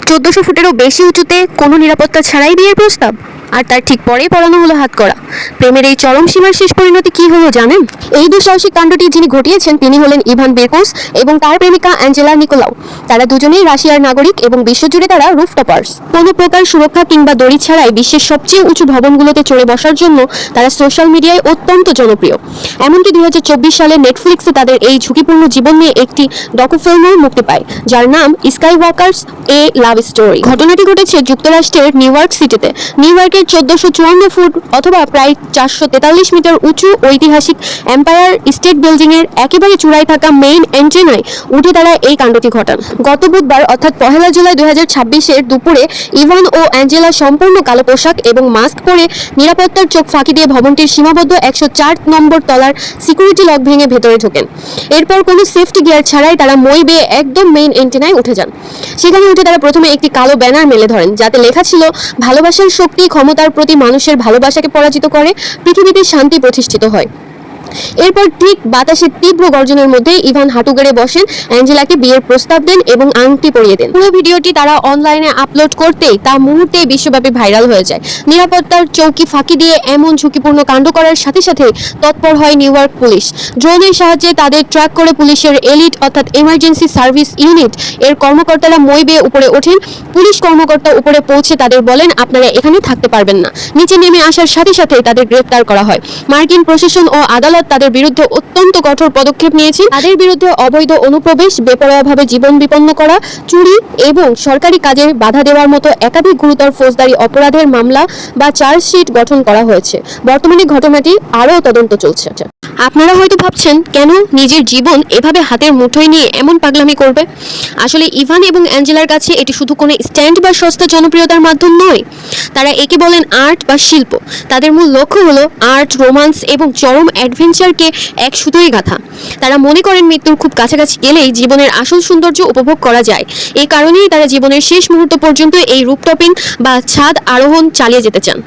1400 ফুটেরও বেশি উঁচুতে কোনো নিরাপত্তা ছাড়াই বিয়ের প্রস্তাব, আর তার ঠিক পরেই পড়ানো হলো হাতকড়া। প্রেমের এই চরম সীমার শেষ পরিণতি কি হলো জানেন? এই দুঃসাহসিক কাণ্ডটি যিনি ঘটিয়েছেন তিনি হলেন ইভান বিরকুস এবং তার প্রেমিকা অ্যাঞ্জেলা নিকোলাউ। তারা দুজনেই রাশিয়ার নাগরিক এবং বিশ্বজুড়ে তারা রুফটপার্স। কোনো প্রকার সুরক্ষা কিংবা দড়ি ছাড়াই বিশ্বের সবচেয়ে উঁচু ভবনগুলোতে চড়ে বসার জন্য তারা সোশ্যাল মিডিয়ায় অত্যন্ত জনপ্রিয়। এমনকি 2024 সালে নেটফ্লিক্সে তাদের এই ঝুঁকিপূর্ণ জীবন নিয়ে একটি ডকুফিল্মও মুক্তি পায়, যার নাম স্কাই ওয়াকার্স এ লাভ স্টোরি। ঘটনাটি ঘটেছে যুক্তরাষ্ট্রের নিউ ইয়র্ক সিটিতে। নিউ ইয়র্কের 1454 ফুট অথবা প্রায় 443 মিটার উঁচু ঐতিহাসিক এম্পায়ার স্টেট বিল্ডিং এর একেবারে চূড়ায় থাকা মেইন এন্ট্রেনায় উঠে তারা এই কাণ্ডটি ঘটান। গত বুধবার অর্থাৎ 1 জুলাই 2026 দুপুরে ইভান ও অ্যাঞ্জেলা সম্পূর্ণ কালো পোশাক এবং মাস্ক পরে নিরাপত্তার চোখ ফাঁকি দিয়ে ভবনটির সীমাবদ্ধ 104 নম্বর তলার সিকিউরিটি লক ভেঙে ভেতরে ঢোকেন। এরপর কোনো সেফটি গিয়ার ছাড়াই তারা মই বেয়ে একদম মেইন এন্টেনায় উঠে যান। সেখানে উঠে তারা প্রথমে একটি কালো ব্যানার মেলে ধরেন, যাতে লেখা ছিল, ভালোবাসার শক্তি ক্ষমতার প্রতি মানুষের ভালোবাসাকে পরাজিত করে, পৃথিবীতে শান্তি প্রতিষ্ঠিত হয়। এরপর ঠিক বাতাসের তীব্র গর্জনের মধ্যে ইভান হাঁটু গেড়ে বসেন, অ্যাঞ্জেলাকে বিয়ের প্রস্তাব দেন এবং আংটি পরিয়ে দেন। পুরো ভিডিওটি তারা অনলাইনে আপলোড করতেই তা মুহূর্তেই বিশ্বব্যাপী ভাইরাল হয়ে যায়। নিরাপত্তার চৌকি ফাঁকি দিয়ে এমন ঝুঁকিপূর্ণ কাণ্ড করার সাথে সাথে তৎপর হয় নিউ ইয়র্ক পুলিশ। ড্রোনের সাহায্যে তাদের ট্র্যাক করে পুলিশের এলিট অর্থাৎ এমার্জেন্সি সার্ভিস ইউনিট এর কর্মকর্তারা মই বেয়ে উপরে ওঠেন। পুলিশ কর্মকর্তা উপরে পৌঁছে তাদের বলেন, আপনারা এখানে থাকতে পারবেন না। নিচে নেমে আসার সাথে সাথে তাদের গ্রেফতার করা হয়। মার্কিন প্রশাসন ও আদালত তাদের বিরুদ্ধে অত্যন্ত কঠোর পদক্ষেপ নিয়েছে। তাদের বিরুদ্ধে অবৈধ অনুপ্রবেশ, বেপরোয়াভাবে জীবন বিপন্ন করা, চুরি এবং সরকারি কাজে বাধা দেওয়ার মতো একাধিক গুরুতর ফৌজদারি অপরাধের মামলা বা চার্জশিট গঠন করা হয়েছে। বর্তমানে ঘটনাটি আরও তদন্ত চলছে। আপনারা হয়তো ভাবছেন, কেন নিজের জীবন এভাবে হাতের মুঠোয় নিয়ে এমন পাগলামি করবে? আসলে ইভান এবং অ্যাঞ্জেলার কাছে এটি শুধু কোনো স্ট্যান্ড বা সস্তা জনপ্রিয়তার মাধ্যম নয়। তারা একে বলেন আর্ট বা শিল্প। তাদের মূল লক্ষ্য হলো আর্ট, রোমান্স এবং চরম অ্যাডভেঞ্চারকে এক সুতোয় গাঁথা। তারা মনে করেন মৃত্যুর খুব কাছাকাছি গেলেই জীবনের আসল সৌন্দর্য উপভোগ করা যায়। এই কারণেই তারা জীবনের শেষ মুহূর্ত পর্যন্ত এই রুফটপিং বা ছাদ আরোহণ চালিয়ে যেতে চান।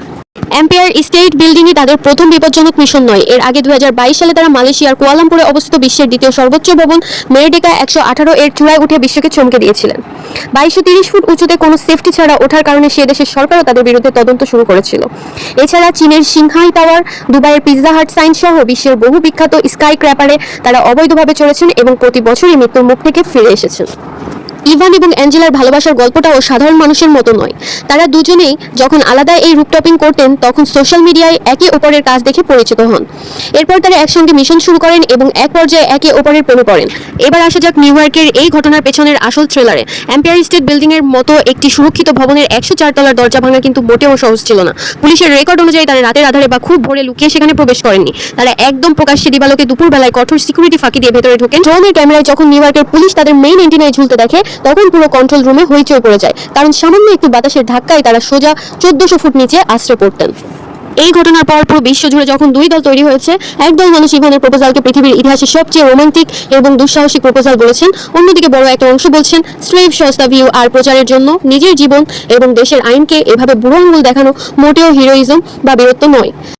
এম্পায়ার স্টেট বিল্ডিংই তাদের প্রথম বিপজ্জনক মিশন নয়। এর আগে 2022 সালে তারা মালয়েশিয়ার কুয়ালালামপুরে অবস্থিত বিশ্বের দ্বিতীয় সর্বোচ্চ ভবন মেরডেকা 118 এর চূড়ায় উঠে বিশ্বকে চমকে দিয়েছিলেন। 2230 ফুট উঁচুতে কোনো সেফটি ছাড়া ওঠার কারণে সে দেশের সরকারও তাদের বিরুদ্ধে তদন্ত শুরু করেছিল। এছাড়া চীনের সিংহাই টাওয়ার, দুবাইয়ের পিৎজা হাট সাইন সহ বিশ্বের বহু বিখ্যাত স্কাই ক্র্যাপারে তারা অবৈধভাবে চড়েছেন এবং প্রতি বছরই মৃত্যুর মুখ থেকে ফিরে এসেছেন। ইভান এবং অ্যাঞ্জেলার ভালোবাসার গল্পটাও সাধারণ মানুষের মতো নয়। তারা দুজনেই যখন আলাদা এই রুফটপিং করতেন তখন সোশ্যাল মিডিয়ায় একে অপরের কাজ দেখে পরিচিত হন। এরপর তারা একসঙ্গে মিশন শুরু করেন এবং এক পর্যায়ে একে অপরের প্রেমে পড়েন। এবার আসা যাক নিউ ইয়র্কের এই ঘটনার পেছনের আসল থ্রিলারে। এম্পায়ার স্টেট বিল্ডিং এর মতো একটি সুরক্ষিত ভবনের 104 তলার দরজা ভাঙা কিন্তু মোটেও সহজ ছিল না। পুলিশের রেকর্ড অনুযায়ী তারা রাতের আধারে বা খুব ভোরে লুকিয়ে সেখানে প্রবেশ করেননি। তারা একদম প্রকাশ্যে দিবালোকে দুপুরবেলায় কঠোর সিকিউরিটি ফাঁকি দিয়ে ভেতরে ঢোকেন। ড্রোনের ক্যামেরায় যখন নিউ ইয়র্কের পুলিশ তাদের মেইন এন্টিনায় ঝুলতে দেখে তখন পুরো কন্ট্রোল রুমে হইচই পড়ে যায়, কারণ সামান্য একটু বাতাসের ধাক্কায় তারা সোজা 1400 ফুট নিচে আশ্রয় পড়তেন। এই ঘটনার পর পুরো বিশ্ব জুড়ে যখন দুই দল তৈরি হয়েছে, একদল মানুষ ইভানের প্রপোজালকে পৃথিবীর ইতিহাসে সবচেয়ে রোমান্টিক এবং দুঃসাহসিক প্রপোজাল বলেছেন। অন্যদিকে বড় একটা অংশ বলছেন স্ট্রেভ সস্তা ভিউ আর প্রচারের জন্য নিজের জীবন এবং দেশের আইনকে এভাবে বুড়ো আঙুল দেখানো মোটেও হিরোইজম বা বীরত্ব নয়।